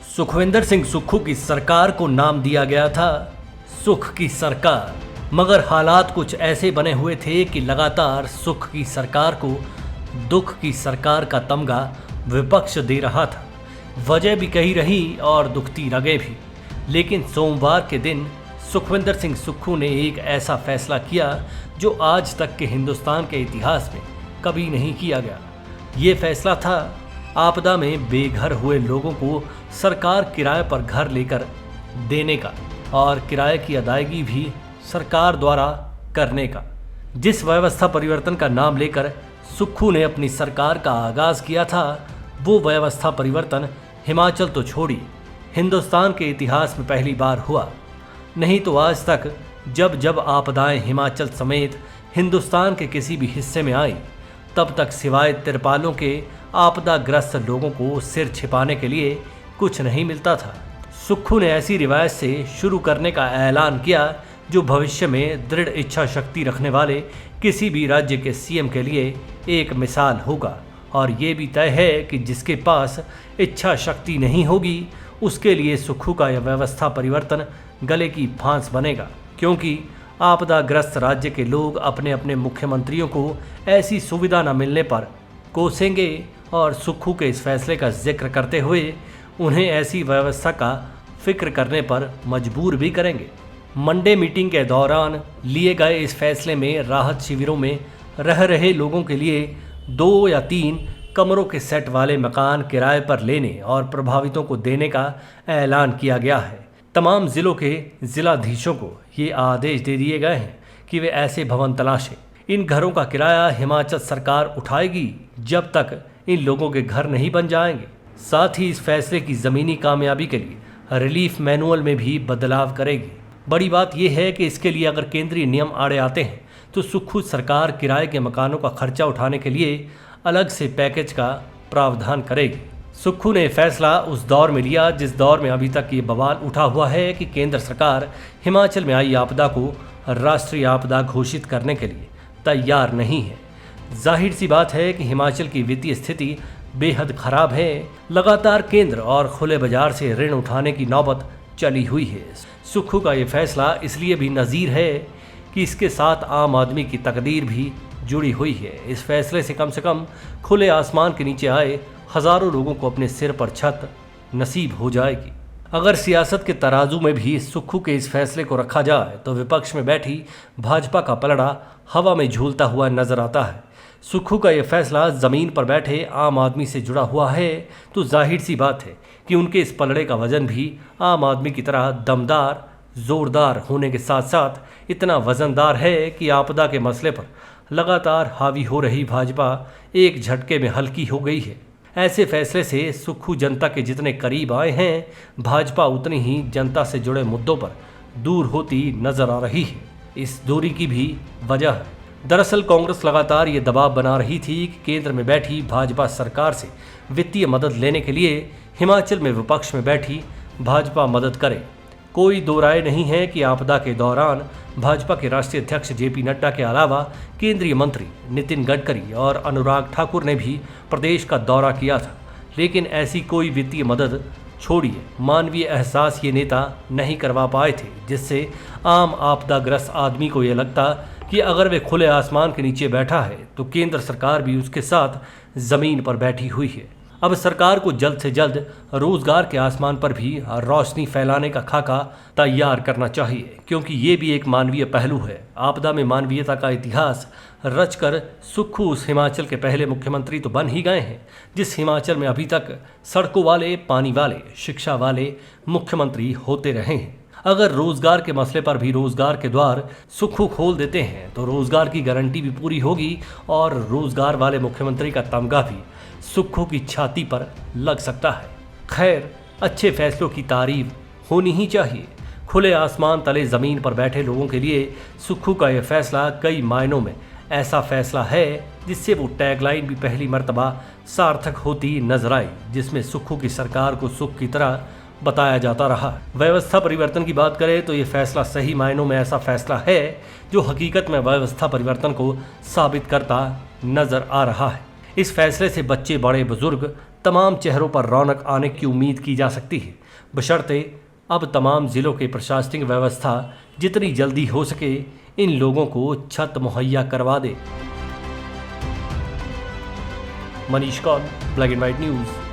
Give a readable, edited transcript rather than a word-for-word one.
सुखविंदर सिंह सुक्खू की सरकार को नाम दिया गया था सुख की सरकार, मगर हालात कुछ ऐसे बने हुए थे कि लगातार सुख की सरकार को दुख की सरकार का तमगा विपक्ष दे रहा था। वजह भी कही रही और दुखती रगें भी। लेकिन सोमवार के दिन सुखविंदर सिंह सुक्खू ने एक ऐसा फैसला किया जो आज तक के हिंदुस्तान के इतिहास में कभी नहीं किया गया। ये फैसला था आपदा में बेघर हुए लोगों को सरकार किराए पर घर लेकर देने का और किराए की अदायगी भी सरकार द्वारा करने का। जिस व्यवस्था परिवर्तन का नाम लेकर सुक्खू ने अपनी सरकार का आगाज किया था, वो व्यवस्था परिवर्तन हिमाचल तो छोड़िए, हिंदुस्तान के इतिहास में पहली बार हुआ। नहीं तो आज तक जब जब आपदाएं हिमाचल समेत हिंदुस्तान के किसी भी हिस्से में आई, तब तक सिवाय तिरपालों के आपदाग्रस्त लोगों को सिर छिपाने के लिए कुछ नहीं मिलता था। सुक्खू ने ऐसी रिवायत से शुरू करने का ऐलान किया जो भविष्य में दृढ़ इच्छा शक्ति रखने वाले किसी भी राज्य के सीएम के लिए एक मिसाल होगा। और ये भी तय है कि जिसके पास इच्छा शक्ति नहीं होगी, उसके लिए सुक्खू का यह व्यवस्था परिवर्तन गले की फांस बनेगा, क्योंकि आपदाग्रस्त राज्य के लोग अपने अपने मुख्यमंत्रियों को ऐसी सुविधा न मिलने पर कोसेंगे और सुक्खू के इस फैसले का जिक्र करते हुए उन्हें ऐसी व्यवस्था का फिक्र करने पर मजबूर भी करेंगे। मंडे मीटिंग के दौरान लिए गए इस फैसले में राहत शिविरों में रह रहे लोगों के लिए 2 या 3 कमरों के सेट वाले मकान किराए पर लेने और प्रभावितों को देने का ऐलान किया गया है। तमाम जिलों के जिलाधीशों को ये आदेश दे दिए गए हैं कि वे ऐसे भवन तलाशें। इन घरों का किराया हिमाचल सरकार उठाएगी जब तक इन लोगों के घर नहीं बन जाएंगे। साथ ही इस फैसले की ज़मीनी कामयाबी के लिए रिलीफ मैनुअल में भी बदलाव करेगी। बड़ी बात यह है कि इसके लिए अगर केंद्रीय नियम आड़े आते हैं तो सुक्खू सरकार किराए के मकानों का खर्चा उठाने के लिए अलग से पैकेज का प्रावधान करेगी। सुक्खू ने फैसला उस दौर में लिया जिस दौर में अभी तक ये बवाल उठा हुआ है कि केंद्र सरकार हिमाचल में आई आपदा को राष्ट्रीय आपदा घोषित करने के लिए तैयार नहीं है। जाहिर सी बात है कि हिमाचल की वित्तीय स्थिति बेहद खराब है। लगातार केंद्र और खुले बाजार से ऋण उठाने की नौबत चली हुई है। सुक्खू का ये फैसला इसलिए भी नज़ीर है कि इसके साथ आम आदमी की तकदीर भी जुड़ी हुई है। इस फैसले से कम खुले आसमान के नीचे आए हज़ारों लोगों को अपने सिर पर छत नसीब हो जाएगी। अगर सियासत के तराजू में भी सुक्खू के इस फैसले को रखा जाए तो विपक्ष में बैठी भाजपा का पलड़ा हवा में झूलता हुआ नजर आता है। सुक्खू का यह फैसला ज़मीन पर बैठे आम आदमी से जुड़ा हुआ है तो जाहिर सी बात है कि उनके इस पलड़े का वजन भी आम आदमी की तरह दमदार, ज़ोरदार होने के साथ साथ इतना वजनदार है कि आपदा के मसले पर लगातार हावी हो रही भाजपा एक झटके में हल्की हो गई है। ऐसे फैसले से सुक्खू जनता के जितने करीब आए हैं, भाजपा उतनी ही जनता से जुड़े मुद्दों पर दूर होती नजर आ रही है। इस दूरी की भी वजह है। दरअसल कांग्रेस लगातार ये दबाव बना रही थी कि केंद्र में बैठी भाजपा सरकार से वित्तीय मदद लेने के लिए हिमाचल में विपक्ष में बैठी भाजपा मदद करे। कोई दो राय नहीं है कि आपदा के दौरान भाजपा के राष्ट्रीय अध्यक्ष जेपी नड्डा के अलावा केंद्रीय मंत्री नितिन गडकरी और अनुराग ठाकुर ने भी प्रदेश का दौरा किया था। लेकिन ऐसी कोई वित्तीय मदद छोड़िए मानवीय एहसास ये नेता नहीं करवा पाए थे, जिससे आम आपदाग्रस्त आदमी को यह लगता कि अगर वे खुले आसमान के नीचे बैठा है तो केंद्र सरकार भी उसके साथ ज़मीन पर बैठी हुई है। अब सरकार को जल्द से जल्द रोजगार के आसमान पर भी रोशनी फैलाने का खाका तैयार करना चाहिए, क्योंकि ये भी एक मानवीय पहलू है। आपदा में मानवीयता का इतिहास रचकर सुक्खू उस हिमाचल के पहले मुख्यमंत्री तो बन ही गए हैं जिस हिमाचल में अभी तक सड़कों वाले, पानी वाले, शिक्षा वाले मुख्यमंत्री होते रहे हैं। अगर रोजगार के मसले पर भी रोजगार के द्वार सुक्खू खोल देते हैं तो रोजगार की गारंटी भी पूरी होगी और रोजगार वाले मुख्यमंत्री का तमगा भी सुक्खू की छाती पर लग सकता है। खैर, अच्छे फैसलों की तारीफ होनी ही चाहिए। खुले आसमान तले ज़मीन पर बैठे लोगों के लिए सुक्खू का यह फैसला कई मायनों में ऐसा फैसला है जिससे वो टैगलाइन भी पहली मर्तबा सार्थक होती नजर आई, जिसमें सुक्खू की सरकार को सुख की तरह बताया जाता रहा। व्यवस्था परिवर्तन की बात करें तो ये फैसला सही मायनों में ऐसा फैसला है जो हकीकत में व्यवस्था परिवर्तन को साबित करता नजर आ रहा है। इस फैसले से बच्चे, बड़े, बुजुर्ग, तमाम चेहरों पर रौनक आने की उम्मीद की जा सकती है, बशर्ते अब तमाम जिलों के प्रशासनिक व्यवस्था जितनी जल्दी हो सके इन लोगों को छत मुहैया करवा दे। Manish Kaul, black and white news.